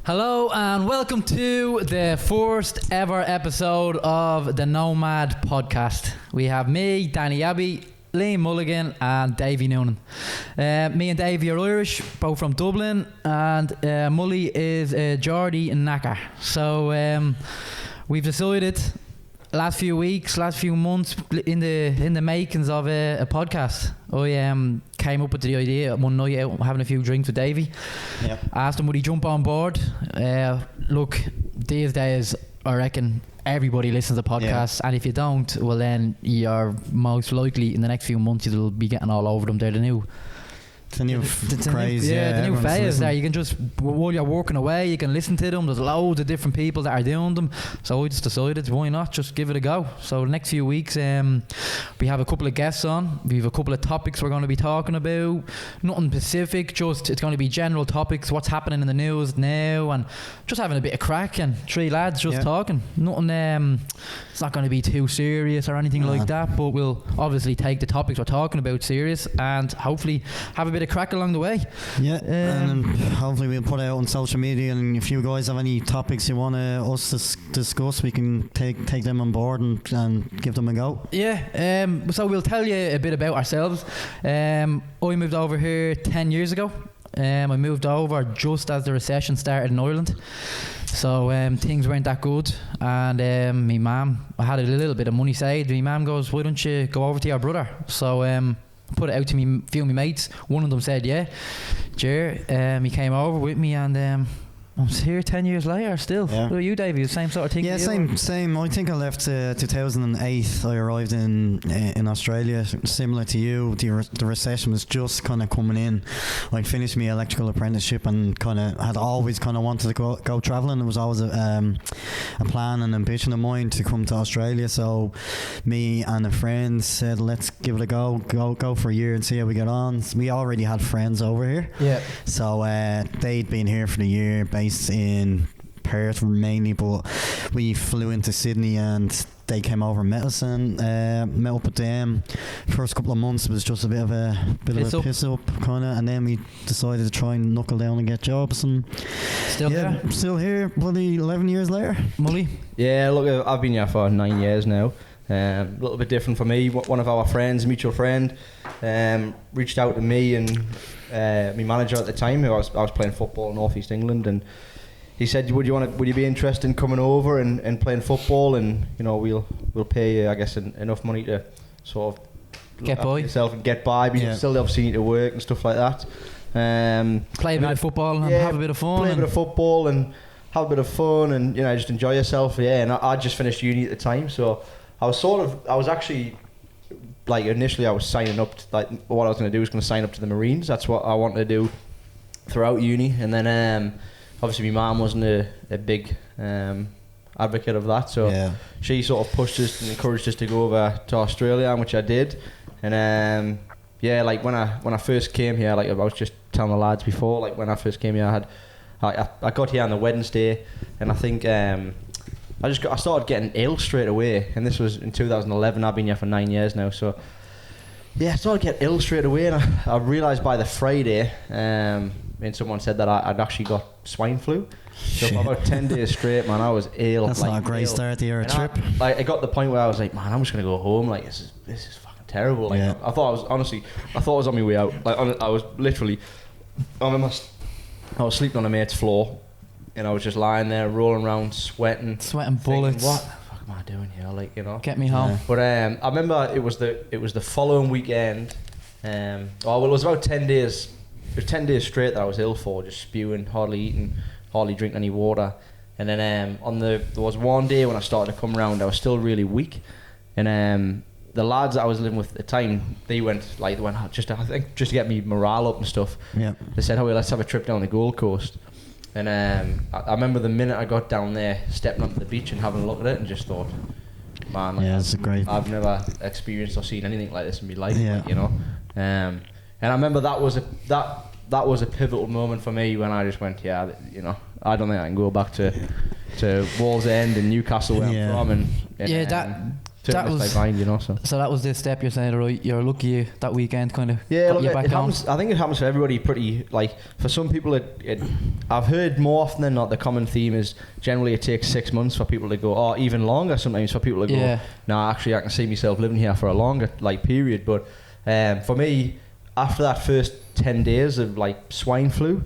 Hello and welcome to the first ever episode of the Nomad Podcast. We have me, Danny Abbey, Liam Mulligan and Davey Noonan. Me and Davey are Irish, both from Dublin, and Mully is a Geordie in Knacker. So we've decided last few months in the makings of a podcast. I came up with the idea one night out having a few drinks with Davey. Yep. Asked him would he jump on board. Look, these days I reckon everybody listens to podcasts, and if you don't, well then you're most likely in the next few months you'll be getting all over them. They're the new the new phase. The new phase there. You can just, while you're working away, you can listen to them. There's loads of different people that are doing them. So I just decided, why not just give it a go. So the next few weeks, we have a couple of guests on. We have a couple of topics we're going to be talking about. Nothing specific, just it's going to be general topics. What's happening in the news now, and just having a bit of crack. And three lads just talking. Nothing. It's not going to be too serious or anything like that. But we'll obviously take the topics we're talking about serious, and hopefully have a bit of crack along the way. And hopefully we'll put it out on social media, and if you guys have any topics you want us to discuss, we can take them on board and give them a go. So we'll tell you a bit about ourselves. I moved over here 10 years ago. I moved over just as the recession started in Ireland, so things weren't that good, and my mum, I had a little bit of money saved. My mum goes, why don't you go over to your brother? So put it out to me, a few of my mates. One of them said yeah. He came over with me, and I'm here 10 years later still. What about you, Davey? The same sort of thing? Yeah, same. I think I left 2008. I arrived in Australia, similar to you. The recession was just kind of coming in. I finished my electrical apprenticeship and kind of had always kind of wanted to go travelling. It was always a plan and ambition of mine to come to Australia. So me and a friend said, let's give it a go for a year and see how we get on. We already had friends over here. Yeah. So they'd been here for the year, based in Perth mainly, but we flew into Sydney and they came over and met us, and met up with them. First couple of months was just a bit of a piss up kind of, and then we decided to try and knuckle down and get jobs, and still here bloody 11 years later. Mully? Yeah, look, I've been here for 9 years now. A little bit different for me. One of our friends, a mutual friend, reached out to me and my manager at the time, who I was playing football in North East England, and he said, would you be interested in coming over and playing football, and we'll pay you, I guess, enough money to sort of get by yourself and get by, but you still obviously need to work and stuff like that. Play a bit of football and have a bit of fun. Play a bit of football and have a bit of fun, and just enjoy yourself. And I just finished uni at the time, so I was actually, like, initially I was signing up to, like, what I was going to do was going to sign up to the Marines. That's what I wanted to do throughout uni. And then obviously my mum wasn't a big advocate of that, so she sort of pushed us and encouraged us to go over to Australia, which I did. And like when I first came here, like I was just telling the lads before, like when I first came here, I got here on the Wednesday, and I think I started getting ill straight away, and this was in 2011. I've been here for 9 years now, so I started getting ill straight away, and I realised by the Friday, and someone said that I'd actually got swine flu. So for about 10 days straight, man, I was ill. That's not a great start to your trip. I got to the point where I was like, man, I'm just gonna go home. Like this is fucking terrible. Like I thought I was on my way out. Like I was literally, I was sleeping on a mate's floor. And I was just lying there, rolling around, sweating bullets. What the fuck am I doing here? Like, get me home. But I remember it was the following weekend. It was about 10 days. It was 10 days straight that I was ill for, just spewing, hardly eating, hardly drinking any water. And then there was one day when I started to come around, I was still really weak. And the lads that I was living with at the time, they went just to get me morale up and stuff. Yeah. They said, "Oh, let's have a trip down the Gold Coast." And I remember the minute I got down there, stepping onto the beach and having a look at it, and just thought, man, it's great. I've never experienced or seen anything like this in my life, and I remember that was a pivotal moment for me when I just went, I don't think I can go back to Wallsend and Newcastle where I'm from, and That was- like mine, you know. So that was the step you're saying, right? You're lucky that weekend kind of yeah, got look, you it back home. happens. I think it happens for everybody. Pretty like for some people, I've heard more often than not the common theme is generally it takes 6 months for people to go, or even longer sometimes for people to go. Yeah. Nah, actually, I can see myself living here for a longer like period. But for me, after that first 10 days of like swine flu,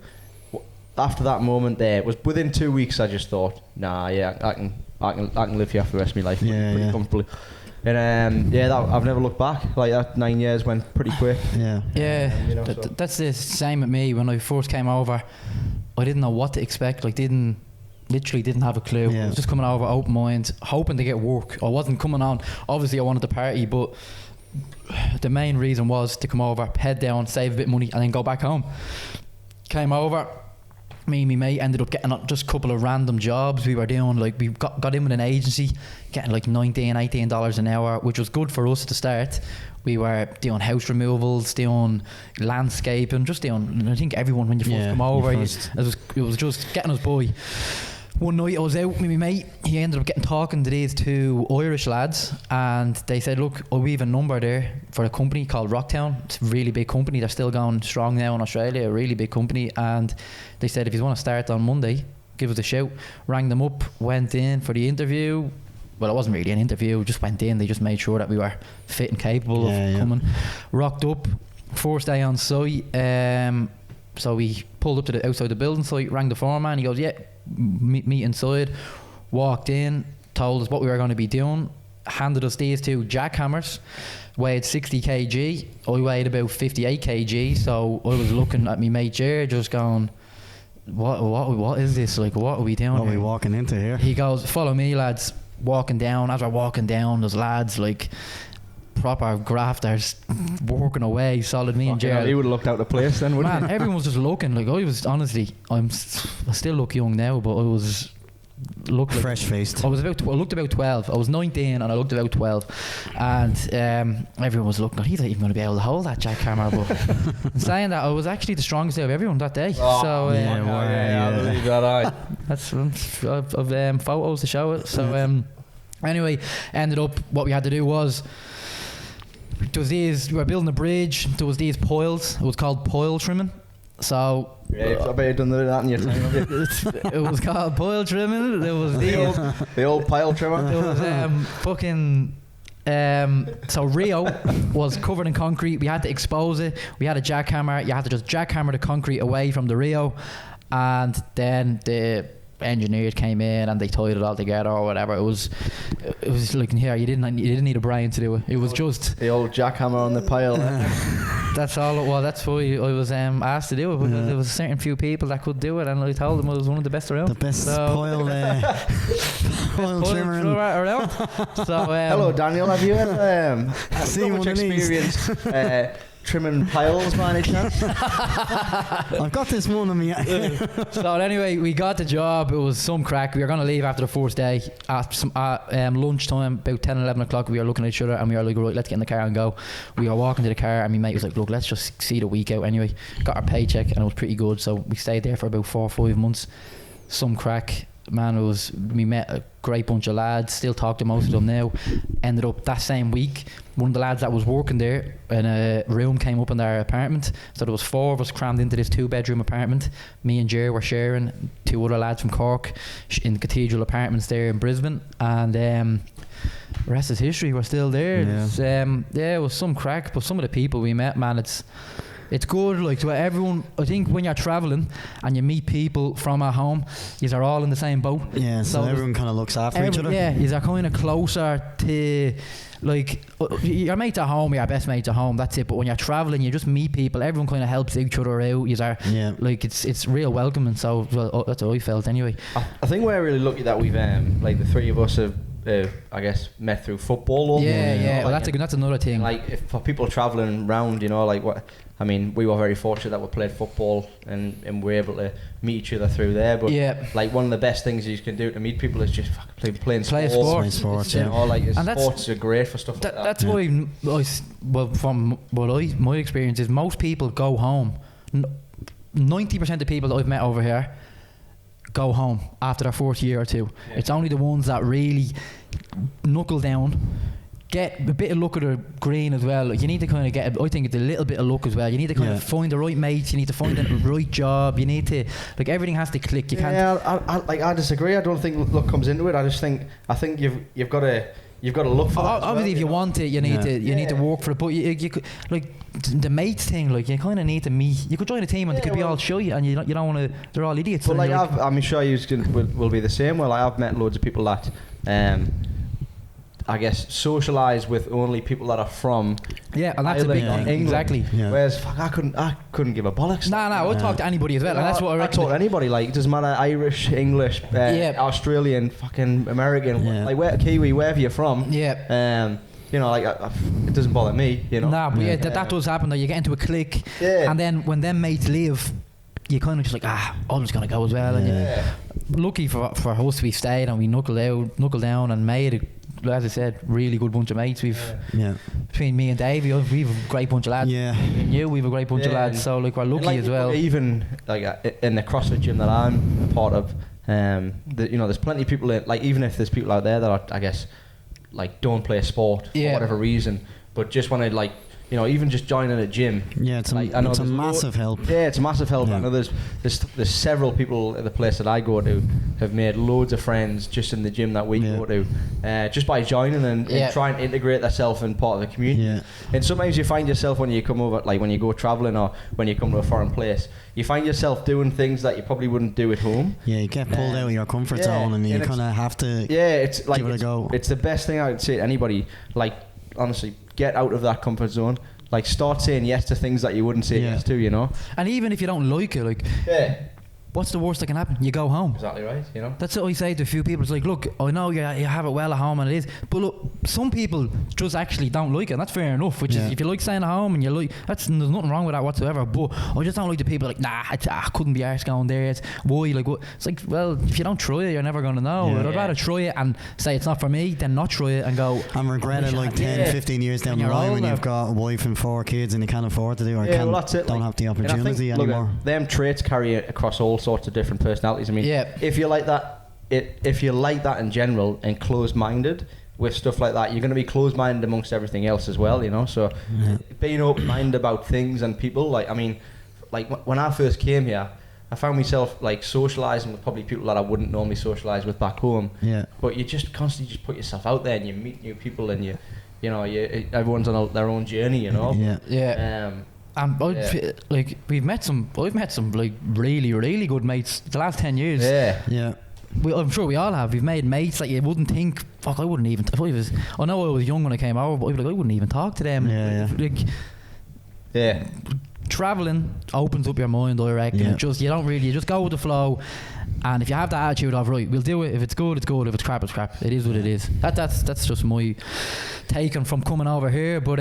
after that moment there, it was within 2 weeks. I just thought, nah, yeah, I can live here for the rest of my life pretty comfortably. And I've never looked back. Like that 9 years went pretty quick. Yeah. You know, so. That's the same with me. When I first came over, I didn't know what to expect. Like literally didn't have a clue. Yeah. I was just coming over open mind, hoping to get work. I wasn't coming on. Obviously, I wanted to party, but the main reason was to come over, head down, save a bit of money, and then go back home. Came over. Me and my mate ended up getting just a couple of random jobs we were doing. Like we got in with an agency, getting like $18 an hour, which was good for us at the start. We were doing house removals, doing landscaping, just doing. I think everyone when you first come over, it was just getting us by. One night I was out with my mate. He ended up getting talking to these two Irish lads, and they said, "Look, we have a number there for a company called Rocktown. It's a really big company. They're still going strong now in Australia. A really big company." And they said, "If you want to start on Monday, give us a shout." Rang them up, went in for the interview. Well, it wasn't really an interview. Just went in. They just made sure that we were fit and capable of coming. Rocked up. First day on site. So we pulled up to the outside the building site. Rang the foreman. He goes, "Yeah, meet inside." Walked in, told us what we were going to be doing, handed us these two jackhammers, weighed 60 kg. I weighed about 58 kg, so I was looking at me mate Jer, just going, what is this? Like, what are we doing What are here? we walking into here? He goes, "Follow me, lads." Walking down. As we're walking down, there's lads like proper grafters working away. Solid. Me and Jer. He would have looked out the place then, wouldn't Man, everyone was just looking. Like I was honestly, I still look young now, but I was looked like, Fresh faced. I looked about 12. I was 19 and I looked about 12, and everyone was looking. He's not even going to be able to hold that jackhammer. But saying that, I was actually the strongest out of everyone that day. So I believe that. that's I've photos to show it. So anyway, ended up what we had to do was. There was these, we were building a bridge, there was these piles, it was called pile trimming. So Yeah, I bet you've done that in your time, have you? it was called pile trimming. There was the old pile trimmer. there was fucking so Rio was covered in concrete. We had to expose it. We had a jackhammer. You had to just jackhammer the concrete away from the Rio, and then the engineers came in and they tied it all together or whatever. It was like here you didn't need a brain to do it. It was just the old jackhammer on the pile. that's all it was. That's why I was asked to do it, because there was a certain few people that could do it, and I told them I was one of the best around. The best pile trimmer around. So Hello Daniel, have you had seen much one of these? experience trimming piles by any chance? I've got this one on me. So anyway, we got the job. It was some crack. We were going to leave after the first day. At lunchtime, about 10, 11 o'clock, we were looking at each other and we were like, right, let's get in the car and go. We were walking to the car and my mate was like, look, let's just see the week out anyway. Got our paycheck and it was pretty good. So we stayed there for about 4 or 5 months. Some crack. Man, we met a great bunch of lads. Still talk to most of them now. Ended up that same week, one of the lads that was working there in a room came up in their apartment. So there was 4 of us crammed into this 2-bedroom apartment. Me and Jer were sharing, 2 other lads from Cork in Cathedral Apartments there in Brisbane, and the rest is history. We're still there. It was some crack, but some of the people we met, man, it's good, like, to everyone. I think when you're travelling and you meet people from at home, yous are all in the same boat. Yeah, so everyone kind of looks after each other. Yeah, yous are kind of closer to, like, your mates at home, your best mates at home, that's it. But when you're travelling, you just meet people, everyone kind of helps each other out. Yous are, like, it's real welcoming. So that's how I felt anyway. I think we're really lucky that we've, like, the 3 of us have, I guess, met through football. Yeah. Well, like, that's another thing. Like, if for people travelling around, you know, like what I mean, we were very fortunate that we played football and we were able to meet each other through there. But like, one of the best things you can do to meet people is just fucking playing sports. Playing sports, you know, like, sports are great for stuff like that. That's why, from my experience is most people go home. 90% of people that I've met over here go home after their 4th year or 2. It's only the ones that really knuckle down, get a bit of luck at the green as well. Like, you need to kind of get, I think it's a little bit of luck as well. You need to kind of find the right mates. You need to find the right job. You need to, like, everything has to click. You can't. Yeah, I disagree. I don't think luck comes into it. I think you've got to look for that. Obviously, if you want it, you need to work for it. But you could, like, the mates thing, like, you kind of need to meet. You could join a team and they could be all shy, and you don't want to. They're all idiots. But like, I'm sure you will be the same. Well, I have met loads of people that, I guess, socialise with only people that are from. Yeah, and that's a big thing. Exactly. Yeah. Whereas I couldn't give a bollocks. No, I'd talk to anybody as well, and that's what I reckon. I talk to anybody. Like, it doesn't matter, Irish, English, Australian, fucking American, like Kiwi, wherever you're from. Yeah. You know, like, it doesn't bother me. You know. Nah, but that does happen though. You get into a clique, and then when them mates leave, you kind of just like, I'm just gonna go as well. And lucky for us, we stayed and we knuckled down and made, as I said, really good bunch of mates. Between me and Davey, we've a great bunch of lads. Yeah. We've a great bunch of lads. So like, we're lucky as well. Even like in the CrossFit gym that I'm a part of, there's plenty of people like, even if there's people out there that are, I guess, like, don't play sport for whatever reason, but just want to, like, you know, even just joining a gym. Yeah, it's a massive help. Yeah, it's a massive help. Yeah. I know there's several people at the place that I go to have made loads of friends just in the gym that we go to, just by joining and trying to integrate themselves in part of the community. Yeah. And sometimes you find yourself when you come over, like when you go travelling or when you come to a foreign place, you find yourself doing things that you probably wouldn't do at home. Yeah, you get pulled out of your comfort zone and you kind of have to it's like, give it a go. It's the best thing I would say to anybody. Like, honestly, get out of that comfort zone. Like, start saying yes to things that you wouldn't say yes to, you know. And even if you don't like it, like, what's the worst that can happen? You go home. Exactly right, you know. That's what I say to a few people. It's like, look, I know you have it well at home and it is, but look, some people just actually don't like it, and that's fair enough. Which is, if you like staying at home and you like, there's nothing wrong with that whatsoever. But I just don't like the people like, I couldn't be arsed going there. It's why, like, what? It's like, well, if you don't try it, you're never gonna know. I'd rather try it and say it's not for me than not try it and go and regret it like 10, 15 years down the line when you've got a wife and 4 kids and you can't afford to do or don't have the opportunity anymore. Look, them traits carry across all sorts of different personalities. I mean, if you like that, if you like that in general and closed-minded with stuff like that, you're going to be closed-minded amongst everything else as well, you know. So being open-minded about things and people, like, I mean, like when I first came here, I found myself like socialising with probably people that I wouldn't normally socialise with back home. Yeah. But you just constantly just put yourself out there and you meet new people and everyone's on their own journey, you know. Like, I've met some like really, really good mates the last 10 years. I'm sure we all have. We've made mates that you wouldn't think. Fuck, I wouldn't even. I know I was young when I came over, but I'd be like, I wouldn't even talk to them. Traveling opens up your mind, I reckon. You just go with the flow, and if you have the attitude of, right, we'll do it. If it's good, it's good. If it's crap, it's crap. It is what it is. That's just my take on from coming over here. But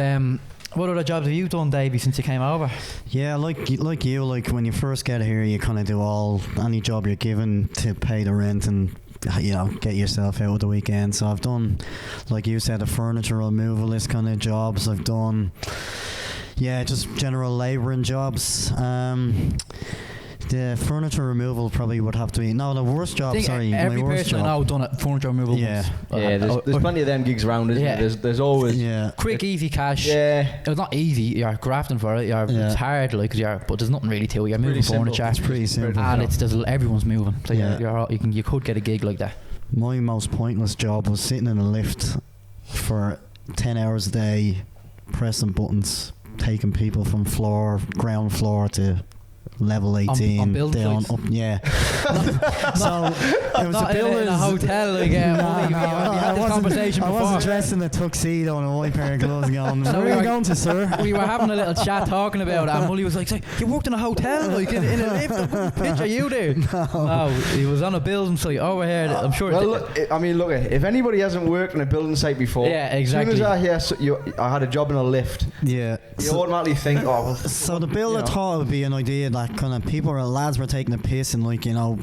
what other jobs have you done, Davey, since you came over? Yeah, like you, when you first get here, you kind of do any job you're given to pay the rent and, you know, get yourself out of the weekend. So I've done, like you said, the furniture removalist kind of jobs. I've done, just general labouring jobs. The furniture removal probably would have to be the worst job. Every person I know done it. Furniture removal. There's plenty of them gigs around, isn't there? There's always quick, easy cash. It's not easy. You're grafting for it. It's hard, like, but there's nothing really to it. You're moving furniture. It's pretty simple, and everyone's moving. So you could get a gig like that. My most pointless job was sitting in a lift for 10 hours a day, pressing buttons, taking people from ground floor to level 18 on down sites. up, so it was not a building in a hotel like, I wasn't dressed in a tuxedo and a white pair of gloves going, where are you going to, sir? We were having a little chat talking about it, and Mully was like, you worked in a hotel, like, in a lift. Picture you there. No, he was on a building site over here. I'm sure. Well, look, if anybody hasn't worked on a building site before, exactly. As soon as I hear I had a job in a lift, you automatically think, so the builder thought it would be an idea that kind of lads were taking a piss and, like, you know,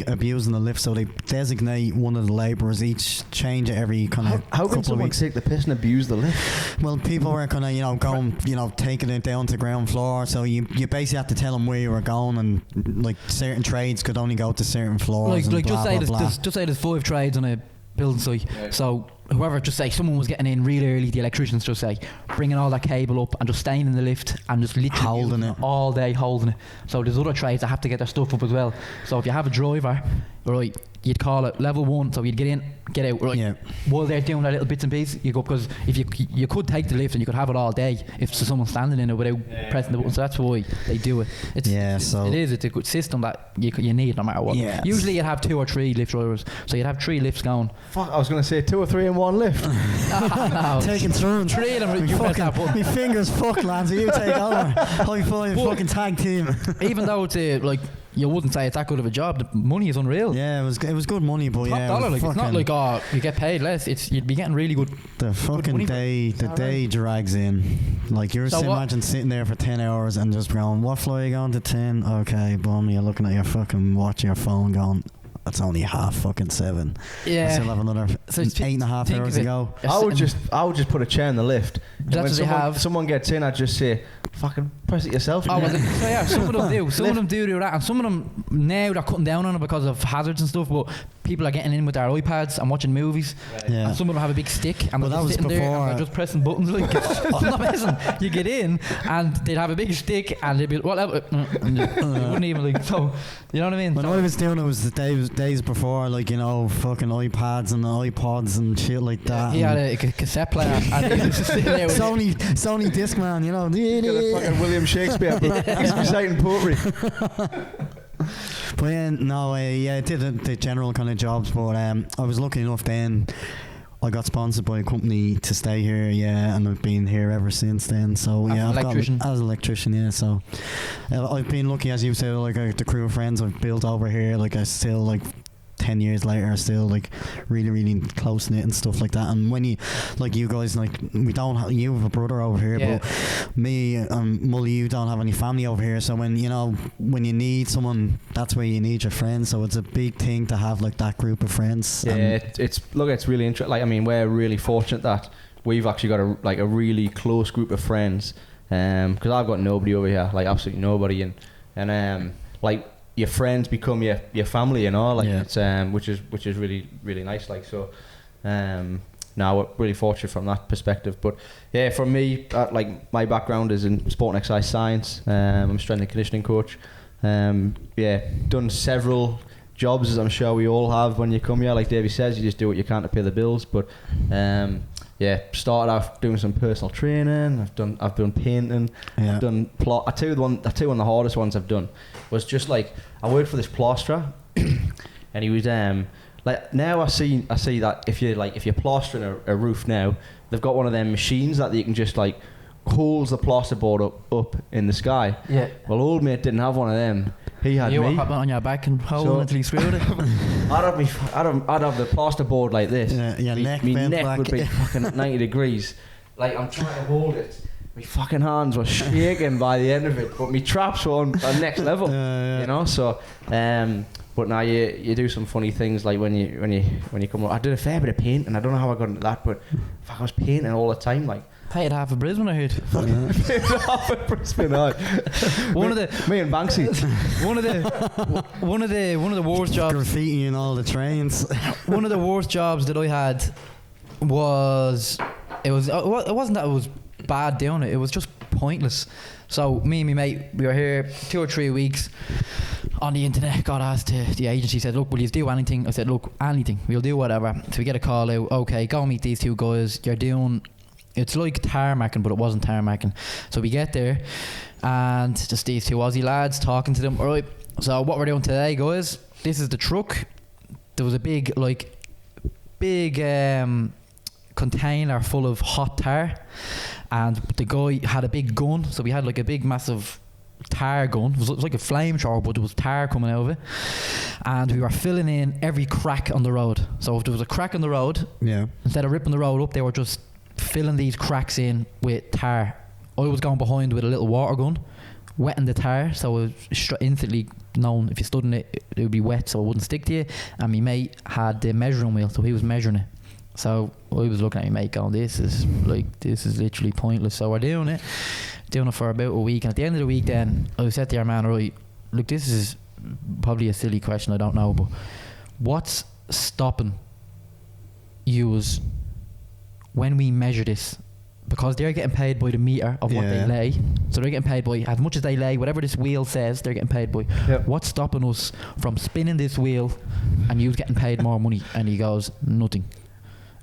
abusing the lift, so they designate one of the labourers each, change it every kind of how can someone take the piss and abuse the lift? Well, people were kind of, you know, going, you know, taking it down to ground floor, so you basically have to tell them where you were going, and like certain trades could only go to certain floors, just say there's 5 trades on a building site, so whoever, just say someone was getting in really early, the electricians just say bringing all that cable up and just staying in the lift and just literally Holding it. all day, holding it. So there's other trades that have to get their stuff up as well. So if you have a driver, right, you'd call it level 1, so you'd get in, get out, right. Yeah. While they're doing their little bits and pieces, you go, because if you could take the lift and you could have it all day if someone's standing in it without pressing the button. So that's why they do it. It's a good system that you need no matter what. Yes. Usually you'd have 2 or 3 lift drivers, so you'd have 3 lifts going. Fuck, I was going to say 2 or 3 in one lift. No. Taking turns. 3 of them, you press that button. My fingers fucked, lads. You take over. High five, fucking tag team. Even though it's like, you wouldn't say it's that good of a job, the money is unreal. Yeah, it was good money, but Top yeah, dollar, like, it's not like you get paid less. You'd be getting really good. The fucking day drags in. Like you're So imagine sitting there for 10 hours and just going, what floor are you going to 10? Okay, boom, you're looking at your fucking watch, your phone, going, it's only half fucking 7. Yeah. I still have another So 8.5 hours to go. I would just put a chair in the lift. That's what they have. Someone gets in, I'd just say, fucking press it yourself. Oh, well, so yeah, some of them do. Some of them do that, and some of them now they're cutting down on it because of hazards and stuff. But people are getting in with their iPads and watching movies. Yeah. And some of them have a big stick and Well, they're that just was sitting there before, and they're just pressing buttons. Like, I'm not messing. You get in and they'd have a big stick and they'd be whatever. And you wouldn't even like. So you know what I mean? When I was doing it was the days before, like, you know, fucking iPads and iPods and shit like that. He had a cassette player and he was just sitting there with Sony Discman, you know. Fucking William Shakespeare. He's reciting poetry. But I did the general kind of jobs, but I was lucky enough then. I got sponsored by a company to stay here, and I've been here ever since then. So as an electrician, yeah. So I've been lucky, as you said, like the crew of friends I've built over here. Like I still, like 10 years later, are still like really, really close knit and stuff like that. And when you, like you guys, like you have a brother over here, but me and Mully, you don't have any family over here. So when you need someone, that's where you need your friends. So it's a big thing to have like that group of friends. Yeah, it's really interesting. Like, I mean, we're really fortunate that we've actually got a really close group of friends. Because I've got nobody over here, like absolutely nobody, and like, your friends become your family, you know, like it's which is really, really nice, like. So now we're really fortunate from that perspective. But yeah, for me, like, my background is in sport and exercise science. I'm a strength and conditioning coach. Done several jobs, as I'm sure we all have when you come here. Like Davey says, you just do what you can to pay the bills. But started off doing some personal training. I've done painting. I've done plot. I tell you one of the hardest ones I've done was just like, I worked for this plasterer, and he was like, now I see that if you're plastering a roof now, they've got one of them machines that you can just like holds the plasterboard up in the sky. Yeah. Well, old mate didn't have one of them. He had you me. were hopping on your back and holding until you screwed it. I'd have the plasterboard like this. Yeah, my neck would be fucking at 90 degrees. Like, I'm trying to hold it. My fucking hands were shaking by the end of it, but my traps were on next level. You know. So, but now you do some funny things, like when you come up. I did a fair bit of painting. I don't know how I got into that, but fuck, I was painting all the time, like. Paid half of Brisbane, I heard. Half of Brisbane, me and Banksy. one of the worst jobs. Graffiti in all the trains. One of the worst jobs that I had was it wasn't that it was bad doing it. It was just pointless. So me and my mate, we were here 2 or 3 weeks on the internet. Got asked to the agency, said, look, will you do anything? I said, look, anything, we'll do whatever. So we get a call out, okay, go meet these 2 guys. You're doing, it's like tarmacking, but it wasn't tarmacking. So we get there and just these 2 Aussie lads talking to them. All right, so what we're doing today, guys, this is the truck. There was a big container full of hot tar, and the guy had a big gun, so we had like a big massive tar gun. It was like a flamethrower, but there was tar coming out of it, and we were filling in every crack on the road. So if there was a crack on the road, instead of ripping the road up, they were just filling these cracks in with tar. I was going behind with a little water gun, wetting the tar, so it was instantly known if you stood in it, it would be wet, so it wouldn't stick to you. And my mate had the measuring wheel, so he was measuring it. So I was looking at my mate going, this is literally pointless. So we're doing it for about a week, and at the end of the week then I said to our man, right, look, this is probably a silly question, I don't know, but what's stopping you when we measure this, because they're getting paid by the meter of what they lay, so they're getting paid by as much as they lay, whatever this wheel says, they're getting paid by. Yep. What's stopping us from spinning this wheel and you getting paid more money? And he goes, nothing.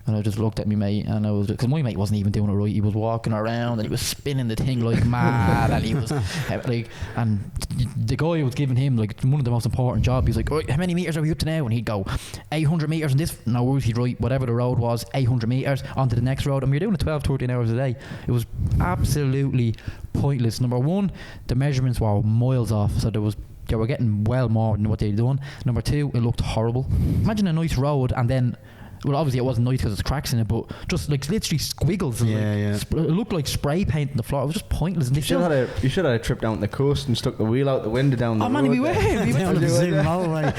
And I just looked at me mate, and I was, because my mate wasn't even doing it right. He was walking around and he was spinning the thing like mad, and he was like, and the guy was giving him like one of the most important jobs. He's like, right, how many meters are we up to now? And he'd go 800 meters in this. No worries, he'd write whatever the road was, 800 meters onto the next road, and we were doing it 12, 13 hours a day. It was absolutely pointless. Number one, the measurements were miles off, so they were getting well more than what they'd done. Number two, it looked horrible. Imagine a nice road and then, well, obviously it wasn't nice because there's cracks in it, but just like literally squiggles. And it looked like spray paint on the floor. It was just pointless. And you should have had a trip down the coast and stuck the wheel out the window down the road. Oh man, we went down the zoom all the way.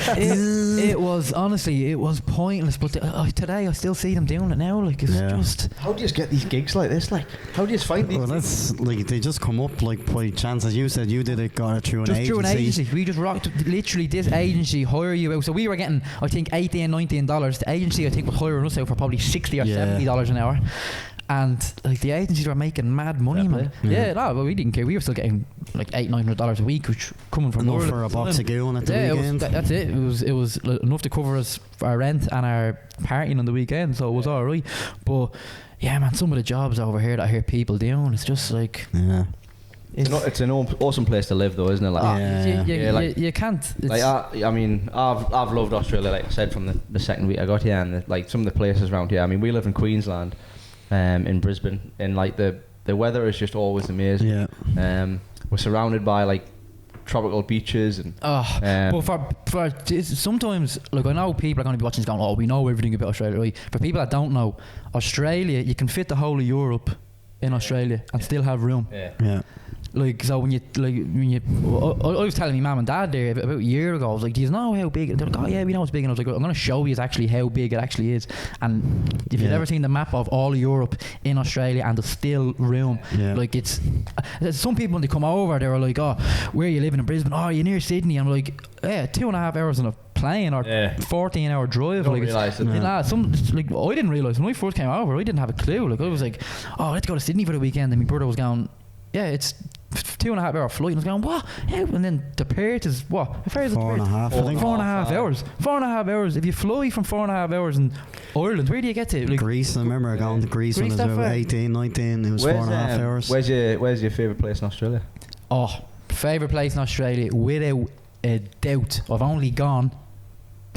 It was, honestly, it was pointless. But today I still see them doing it now. Like, it's just. How do you get these gigs like this? Like, how do you find these? Well, that's like they just come up like by chance. As you said, you did it, got it through an agency. Through an agency. We just rocked. Literally, this agency hire you out. So we were getting, I think, $18, $19. The agency, I think, was hiring us out for probably $60 or $70 an hour. And like the agencies were making mad money, man. But we didn't care. We were still getting like $800-900 a week, which coming from enough for a box of goo on at the weekend. That's it. It was enough to cover us for our rent and our partying on the weekend, so it was all right. But yeah, man, some of the jobs over here that I hear people doing, it's just like it's an awesome place to live, though, isn't it? Like, you can't. Like I mean, I've loved Australia. Like I said, from the second week I got here, and like some of the places around here. I mean, we live in Queensland. In Brisbane, and like the weather is just always amazing. We're surrounded by like tropical beaches and but for sometimes, like, I know people are going to be watching this going, oh, we know everything about Australia, right? For people that don't know, Australia, you can fit the whole of Europe in Australia and still have room. Like, so when I was telling my mum and dad there about a year ago, I was like, do you know how big? They're like, oh yeah, we know it's big. And I was like, I'm going to show you actually how big it actually is. And if you've ever seen the map of all of Europe in Australia, and there's still room, like, it's some people when they come over, they were like, oh, where are you living in Brisbane? Oh, you're near Sydney. I'm like, 2.5 hours on a plane or 14-hour drive. Don't realise it. I didn't realise when I first came over, I didn't have a clue. Like, I was like, oh, let's go to Sydney for the weekend, and my brother was going, yeah, it's 2.5 hour flight. And I was going, what? And then the Perth is what? How far is it? 4.5. I think 4.5 hours. 4.5 hours. If you fly from 4.5 hours in Ireland, where do you get to? Like, Greece. I remember going to Greece when I was about 18, 19. It was 4.5 hours. Where's your favourite place in Australia? Oh, favourite place in Australia, without a doubt. I've only gone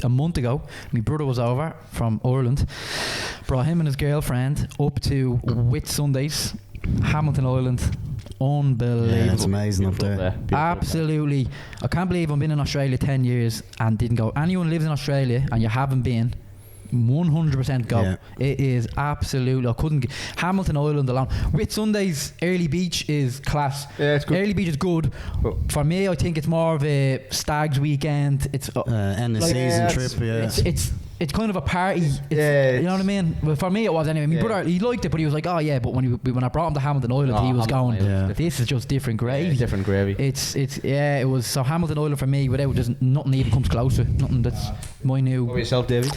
a month ago. My brother was over from Ireland, brought him and his girlfriend up to Whitsundays, Hamilton Island. Unbelievable. Yeah, it's amazing up there. Absolutely. I can't believe I've been in Australia 10 years and didn't go. Anyone lives in Australia and you haven't been, 100% go. It is absolutely, I couldn't Hamilton Island alone. Whitsundays Early Beach is class. Yeah, it's good. Early Beach is good. For me, I think it's more of a stag's weekend. It's end of season trip. It's kind of a party. You know what I mean? Well, for me it was anyway. My brother, he liked it, but he was like, oh yeah, but when I brought him to Hamilton Island, he was going, this is just different gravy. Different gravy. It was, so Hamilton Island for me, without just nothing even comes closer. Nothing that's my new. What about yourself, Davey?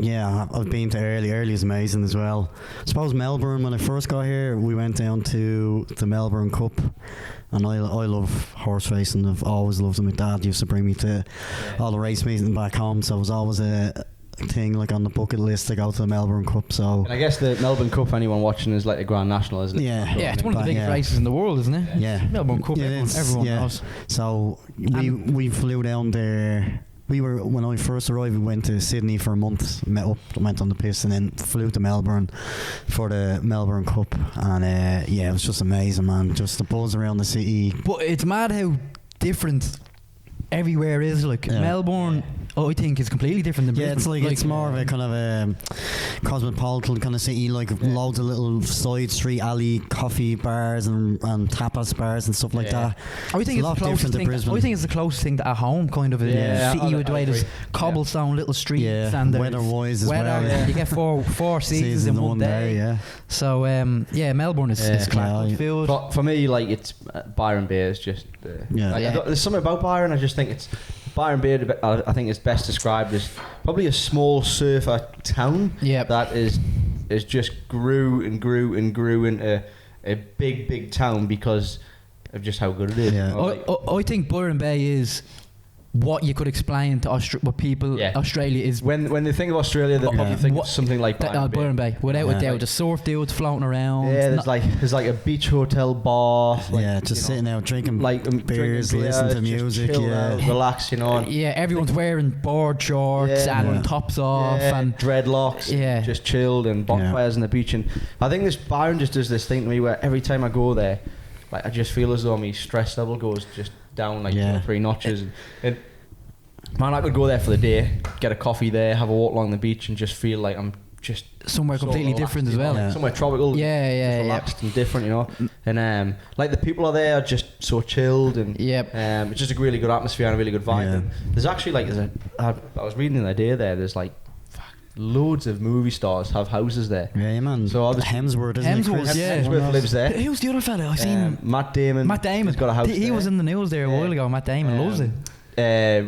Yeah, I've been to Early. Early is amazing as well. I suppose Melbourne, when I first got here, we went down to the Melbourne Cup, and I love horse racing. I've always loved it. My dad used to bring me to all the race meetings back home, so it was always a thing like on the bucket list to go to the Melbourne Cup. So, and I guess the Melbourne Cup, anyone watching, is like a Grand National, isn't it? Yeah, it's one of the biggest races in the world, isn't it? Yeah, Melbourne Cup, everyone knows. So we flew down there. When I first arrived, we went to Sydney for a month, went on the piss, and then flew to Melbourne for the Melbourne Cup. And it was just amazing, man. Just the buzz around the city. But it's mad how different everywhere is. Like Melbourne, I think is completely different than Brisbane. It's more of a kind of a cosmopolitan kind of city, like loads of little side street alley coffee bars and tapas bars and stuff like that. I think it's the closest thing. I think it's the closest thing to at home, kind of a city with the way there's cobblestone little streets and weather-wise as well. You get four seasons in one day. So Melbourne is class. For me, like, it's Byron Bay is just there's something about Byron. I just think it's Byron Bay. I think it's best described as probably a small surfer town. Yeah, that is has just grew and grew and grew into a big town because of just how good it is. Yeah. You know, I think Byron Bay is what you could explain to what people Australia is. when they think of Australia, they probably think of something like Byron Bay, without a doubt. The surf dudes floating around. Yeah, there's like a beach hotel bar. Like, just sitting out drinking like beers, listening to music, relax, you know. Yeah, everyone's wearing board shorts and tops off and dreadlocks. Yeah, just chilled and bonfires on the beach. And I think this Byron just does this thing to me where every time I go there, like I just feel as though my stress level goes just down like 2 or 3 notches. And man, I could go there for the day, get a coffee there, have a walk along the beach, and just feel like I'm just somewhere so completely relaxed, different as well. Like somewhere tropical. Just relaxed and different, you know. And like the people are there are just so chilled, and it's just a really good atmosphere and a really good vibe. Yeah. And there's actually like I was reading the other day there. There's like loads of movie stars have houses there. Yeah, man. So obviously Hemsworth lives there. Who's the other fella? I've seen Matt Damon. He's got a house. He was in the news there a while ago. Matt Damon loves it.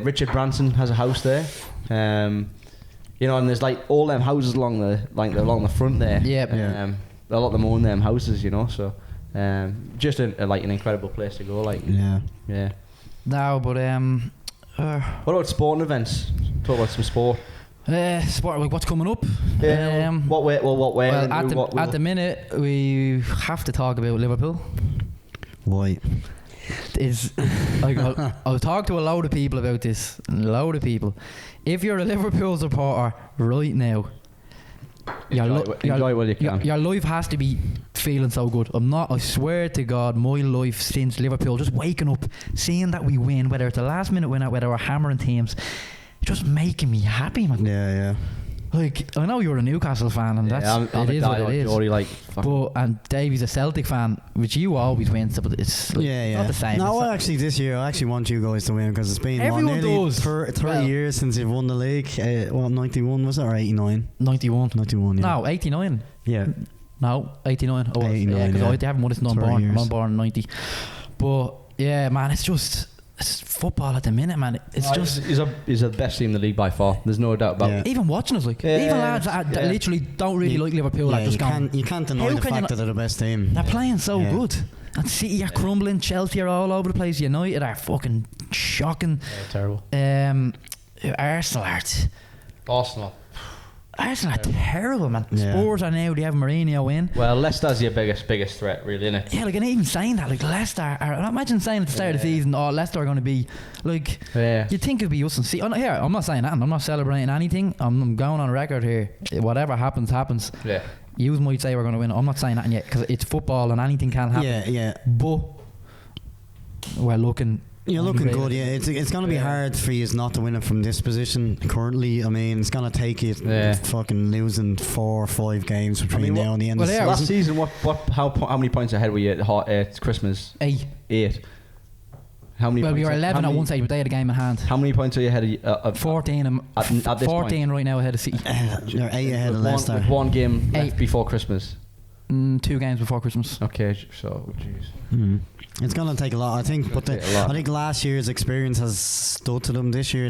Richard Branson has a house there. You know, and there's like all them houses along the front there. A lot of them own them houses, you know. So just like an incredible place to go. Like yeah. No, but what about sporting events? Talk about some sport. Sport, like what's coming up? What way? Well, at the minute, we have to talk about Liverpool. Why? Is like I'll talk to a load of people about this. A load of people. If you're a Liverpool supporter right now, enjoy what you can. Your life has to be feeling so good. I swear to God, my life since Liverpool, just waking up, seeing that we win, whether it's a last minute win, whether we're hammering teams, just making me happy, man. Yeah. Like, I know you're a Newcastle fan, and I'm it is what it is. Geordie, and Davey's a Celtic fan, which you always win, but it's not the same. No, actually, this year I actually want you guys to win because it's been nearly 3 years since you've won the league. 91 was it, or 89? 91. 91. Yeah. No, 89. Yeah. No, 89. Oh, 89, yeah, because they haven't won this. I'm born in 90. But yeah, man, it's football at the minute, man. He's the best team in the league by far. There's no doubt about it. Even watching us, even lads that literally don't really like Liverpool, you can't deny the fact that they're the best team. They're playing so good. And City are crumbling, Chelsea are all over the place, United are fucking shocking. Terrible. Arsenal are terrible, man. Spurs are now, they have Mourinho in. Well, Leicester's your biggest threat, really, isn't it? Yeah, like, and even saying that, like, Leicester are, imagine saying at the start of the season, Leicester are going to be, like, you'd think it'd be us and see. Here, I'm not saying that, I'm not celebrating anything. I'm going on record here. Whatever happens. Yeah. You might say we're going to win. I'm not saying that yet, because it's football and anything can happen. Yeah. But we're looking... You're looking good, yeah. It's going to be hard for you not to win it from this position currently. I mean, it's going to take you fucking losing 4 or 5 games between now and the end of the season. Last season, how many points ahead were you at Christmas? 8. How many? Well, we were 11 at one stage, but they had a game in hand. How many points are you ahead of 14? At this 14 point? Right now ahead of City. They're 8 ahead of Leicester. With one game left before Christmas. 2 games before Christmas. Okay, so jeez. It's going to take a lot, I think. But I think last year's experience has stood to them. This year,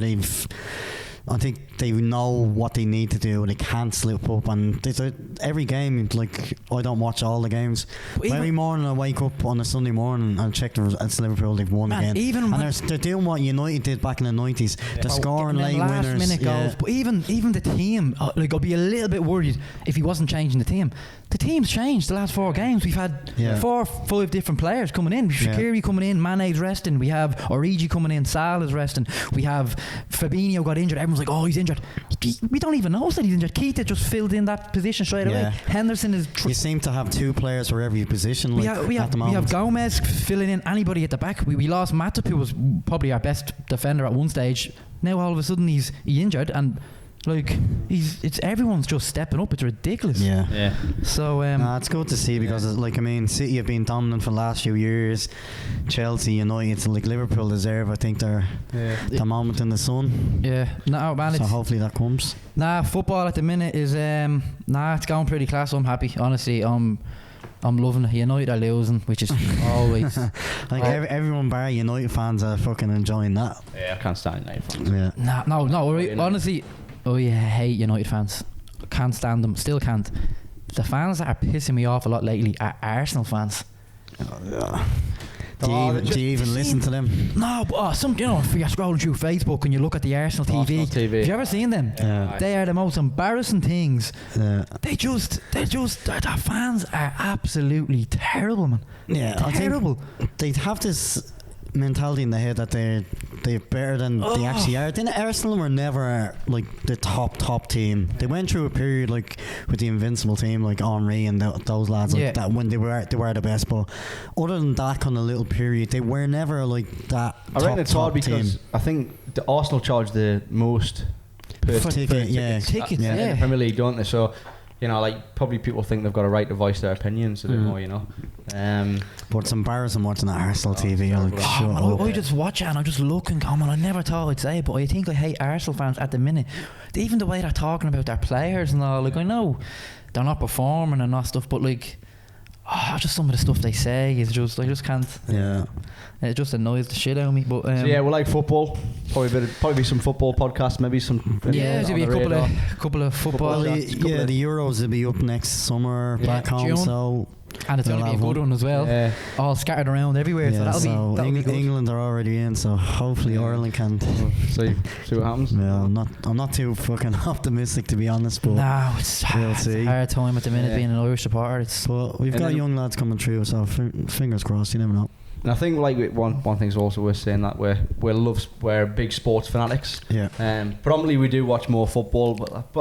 I think they know what they need to do. They can't slip up. And every game, like, I don't watch all the games. But every morning I wake up on a Sunday morning and check it's Liverpool. They've won again. And they're doing what United did back in the 90s. They're scoring late winners. Minute goals. But even the team, like, I'd be a little bit worried if he wasn't changing the team. The team's changed the last 4 games. We've had 4 or 5 different players coming in. Shaqiri coming in, Mane's resting. We have Origi coming in, Salah's resting. We have Fabinho got injured. Everyone's like, oh, he's injured. We don't even know that he's injured. Keita just filled in that position straight away. Henderson is... You seem to have 2 players for every position. We have Gomez filling in anybody at the back. We lost Matip, who was probably our best defender at one stage. Now all of a sudden he's injured, and like everyone's just stepping up. It's ridiculous. Yeah. So it's good to see because City have been dominant for the last few years. Chelsea, United, like Liverpool deserve. I think they're the moment in the sun. Yeah. No, man. So hopefully that comes. Football at the minute is it's going pretty class. I'm happy. Honestly, I'm loving it. United are losing, which is always like everyone bar United fans are fucking enjoying that. Yeah, I can't stand United fans. Yeah. No. Honestly, I hate United fans. Can't stand them. Still can't. the fans that are pissing me off a lot lately are Arsenal fans. Do you even listen to them? No, but if you're scrolling through Facebook and you look at the Arsenal TV, have you ever seen them? Yeah. They are the most embarrassing things. Yeah. Their fans are absolutely terrible, man. Yeah, Terrible. I think they have this mentality in the head that they're better than they actually are. Then Arsenal were never like the top team. They went through a period like with the invincible team, like Henry and those lads, like that when they were the best. But other than that kind of little period, they were never like that. I reckon it's hard because team. I think the Arsenal charge the most per Tickets, in the Premier League, don't they? So, like probably people think they've got a right to voice their opinions a bit more, But it's embarrassing watching that Arsenal TV. I just watch it and I just look and come on. I never thought I'd say it, but I think I hate Arsenal fans at the minute. Even the way they're talking about their players and all. Like, I know they're not performing and that stuff, but like, just some of the stuff they say is just, I just can't. Yeah. It just annoys the shit out of me. But so we like football. Probably be some football podcasts. Maybe some. There'll be a couple of football. The Euros will be up next summer back home. June. So. And it's going to be a good one as well. All scattered around everywhere. So that'll be good. England are already in, so hopefully Ireland can. See what happens. Yeah, I'm not too fucking optimistic, to be honest. But no, it's a hard time at the minute being an Irish supporter. But we've got young lads coming through, so fingers crossed. You never know. And I think like one thing's also worth saying that we're big sports fanatics. Yeah. Predominantly we do watch more football, but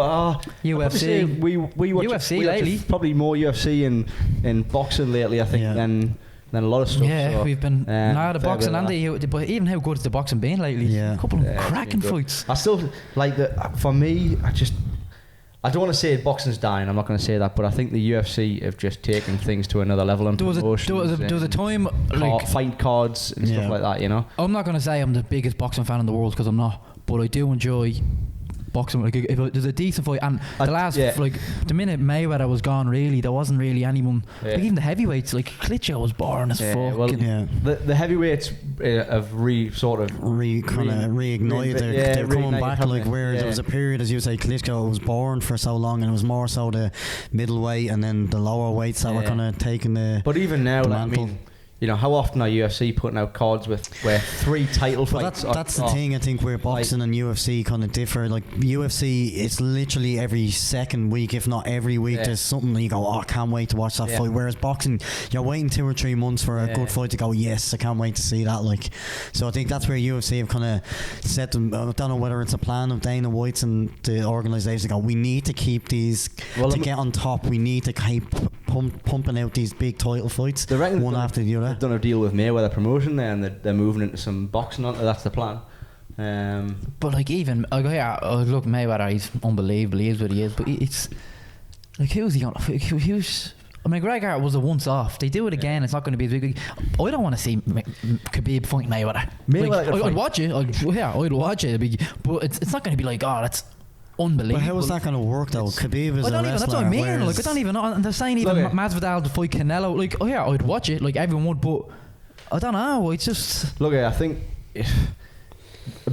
UFC. We watch UFC lately. Probably more UFC and boxing lately. I think than a lot of stuff. Yeah, so, we've been the boxing and but even how good has the boxing been lately? Yeah. A couple of cracking fights. I still like for me. I don't want to say boxing's dying. I'm not going to say that, but I think the UFC have just taken things to another level and promotions. There was a time like fight cards and stuff like that. I'm not going to say I'm the biggest boxing fan in the world because I'm not, but I do enjoy boxing. Like if there's a decent fight, and the minute Mayweather was gone, really there wasn't really anyone. Like even the heavyweights, like Klitschko was boring as fuck. Well, the heavyweights have reignited. They're coming back. Like where there was a period, as you say, Klitschko was boring for so long, and it was more so the middleweight and then the lower weights that were kind of taking the. But even now, how often are UFC putting out cards where 3 title fights? That's the thing. I think where boxing and UFC kind of differ. Like UFC, it's literally every second week, if not every week, there's something that you go, I can't wait to watch that fight. Whereas boxing, you're waiting 2 or 3 months for a good fight to go. Yes, I can't wait to see that. Like, so I think that's where UFC have kind of set them. I don't know whether it's a plan of Dana White's and the organisation to go. We need to keep these to get on top. We need to keep pumping out these big title fights one after the other. They've done a deal with Mayweather promotion there, and they're moving into some boxing. That's the plan. But like even look Mayweather, he's unbelievable. He is what he is. But it's like who's he on? Who's McGregor was a once off. They do it again. It's not going to be as big. I don't want to see Khabib fight Mayweather. I'd watch it. I'd watch it. But it's not going to be like that's unbelievable. But how is that going to work though? Khabib is a wrestler. That's what I mean. Like I don't even know. And they're saying even Masvidal to fight Canelo. Like I'd watch it. Like everyone would, but I don't know. It's just I think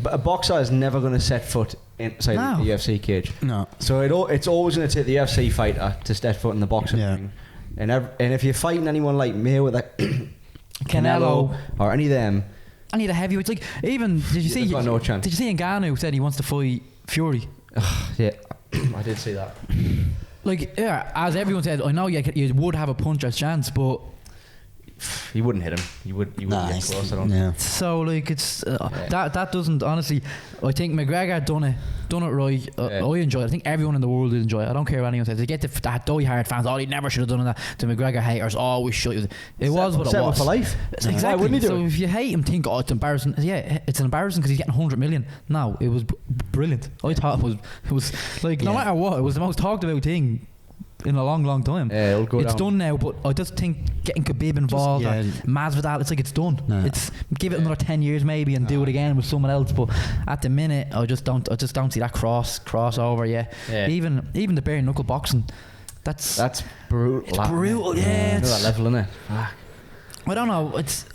a boxer is never going to set foot inside the UFC cage. No. So it's always going to take the UFC fighter to step foot in the boxing ring. And if you're fighting anyone like Mayweather, Canelo, or any of them, any of the heavyweights, like even did you see? Got no chance. Did you see Ngannou said he wants to fight Fury? Yeah, I did see that. Like, as everyone said, I know you would have a puncher's chance, but he wouldn't hit him. He wouldn't get close. I don't. Yeah. So like it's that doesn't honestly. I think McGregor done it right. I enjoy it. I think everyone in the world enjoy it. I don't care what anyone says. They get that die-hard fans. He never should have done that. The McGregor haters always shut you. It was what it was. For life. Exactly. Why wouldn't he do so if you hate him, think it's embarrassing. Yeah, it's embarrassing because he's getting 100 million. No, it was brilliant. I thought it was like no matter what, it was the most talked about thing in a long time. Yeah, it'll go it's down. done now, but I just think getting Khabib involved, Masvidal, it's like it's done. It's give it another 10 years maybe and do it again with someone else. But at the minute, I just don't see that crossover. Yeah. Even the bare knuckle boxing, that's brutal. It's brutal. Yeah, it's that level, isn't it? Fuck. I don't know. It's.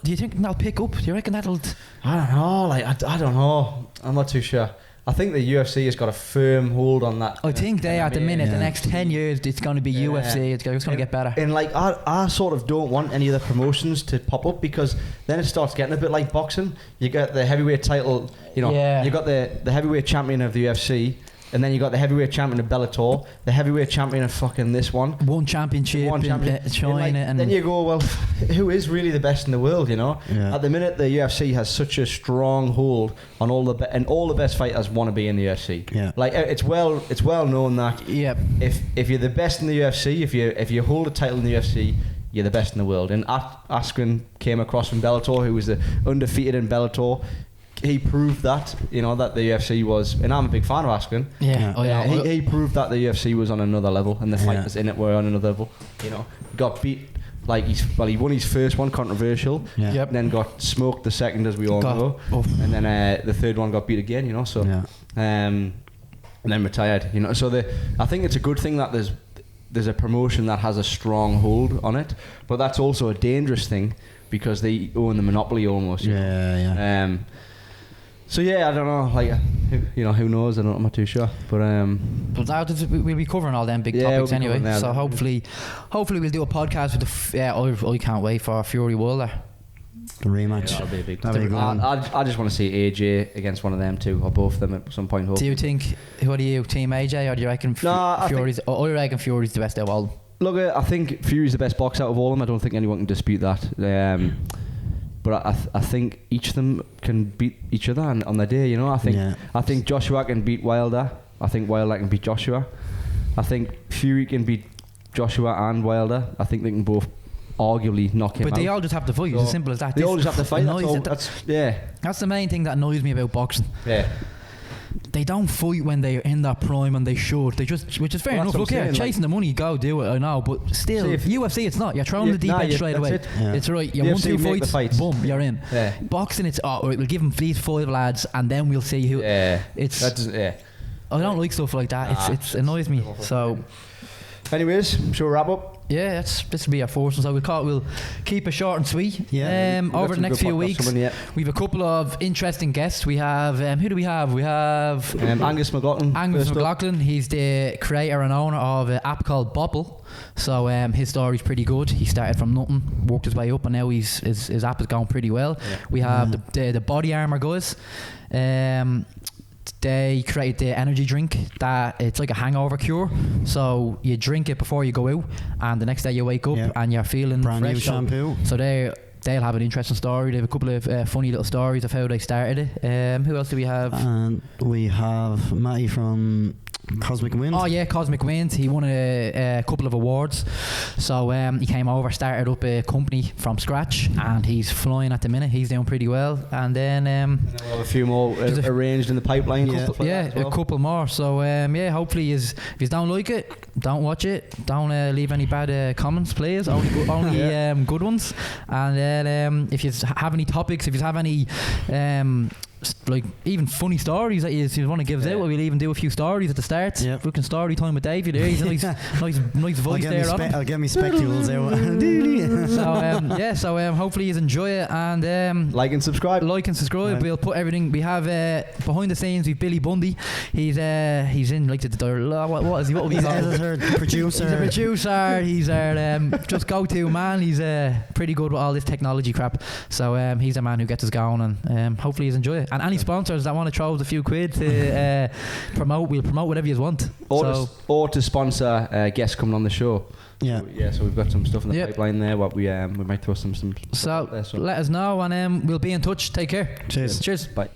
Do you think that'll pick up? Do you reckon that'll? I don't know. I don't know. I'm not too sure. I think the UFC has got a firm hold on that. I think they at the minute, the next 10 years, it's going to be Yeah. UFC. It's going to get better. And like I sort of don't want any of the promotions to pop up, because then it starts getting a bit like boxing. You get the heavyweight title, you know, Yeah. you got the heavyweight champion of the UFC, and then you got the heavyweight champion of Bellator, the heavyweight champion of fucking this one. One championship in China. And then you go, well, who is really the best in the world, you know? Yeah. At the minute, the UFC has such a strong hold on all the best fighters want to be in the UFC. Yeah. Like, it's well known that Yep. if you're the best in the UFC, if you hold a title in the UFC, you're the best in the world. And Askren came across from Bellator, who was the undefeated in Bellator. He proved that, you know, that the UFC was, and I'm a big fan of Askren. Yeah. Oh, yeah. He proved that the UFC was on another level, and the fighters in it were on another level. You know, got beat. Like he won his first one, controversial. Yeah. Yep. And then got smoked the second, as we all know. Oof. And then the third one got beat again. You know, so and then retired. You know, so I think it's a good thing that there's a promotion that has a strong hold on it, but that's also a dangerous thing because they own the monopoly almost. You know? So yeah, I don't know. Like, who knows? I'm not too sure. But we'll be covering all them big Yeah, topics we'll be anyway. covering So hopefully we'll do a podcast with I can't wait for Fury Wilder. The rematch. that'll be a big. That'll be a good one. I just want to see AJ against one of them two, or both of them at some point. Do you think? What are you, Team AJ, or do you reckon Fury's? I reckon Fury's the best of all. Look, I think Fury's the best boxer out of all of them. I don't think anyone can dispute that. But I think each of them can beat each other on their day. You know, I think Joshua can beat Wilder. I think Wilder can beat Joshua. I think Fury can beat Joshua and Wilder. I think they can both arguably knock him out. But they all just have to fight. It's as simple as that. They all just have to fight. That's That's the main thing that annoys me about boxing. Yeah. They don't fight when they're in their prime, and they should. They just, which is fair enough. Look here, chasing the money, go do it. I know, but still, UFC, it's not. You're thrown in the deep end straight away. It's right. You're UFC 1-2 fights, boom, you're in. Yeah. Boxing, it's right, we'll give them these 5 lads, and then we'll see who. Yeah. I don't like stuff like that. It annoys me. So. Anyways, shall we wrap up? Yeah, this will be our fourth, so we'll keep it short and sweet. Yeah. Over the next few weeks, we have a couple of interesting guests. We have who do we have? We have Angus McLaughlin. Angus McLaughlin. He's the creator and owner of an app called Bobble. So his story's pretty good. He started from nothing, worked his way up, and now his app is going pretty well. Yeah. We have the Body Armor guys. They created the energy drink that it's like a hangover cure. So you drink it before you go out, and the next day you wake up and you're feeling brand fresh. new shampoo. So they'll have an interesting story. They have a couple of funny little stories of how they started it. Who else do we have? And we have Matty from Cosmic Wind. Oh yeah, Cosmic Wind. He won a couple of awards. So he came over, started up a company from scratch, and he's flying at the minute. He's doing pretty well. And then we'll have a few more arranged in the pipeline. A couple more. So hopefully if you don't like it, don't watch it. Don't leave any bad comments, please. Only good ones. And then if you have any topics, if you have any like even funny stories that you want to give us out, we'll even do a few stories at the start. Yeah. Fucking story time with Davey there. He's a nice voice there. I'll get me spectacles out. So hopefully you enjoy it, and like and subscribe. Right. We'll put everything. We have behind the scenes with Billy Bundy. He's in like what is he? What would we call editor, producer. He's a producer. He's our just go-to man. He's pretty good with all this technology crap. So he's a man who gets us going, and hopefully you enjoy it. And any sponsors that want to throw us a few quid to promote, we'll promote whatever you want. Or to sponsor guests coming on the show. Yeah. So we've got some stuff in the pipeline there. What we might throw some. So let us know, and we'll be in touch. Take care. Cheers. Bye.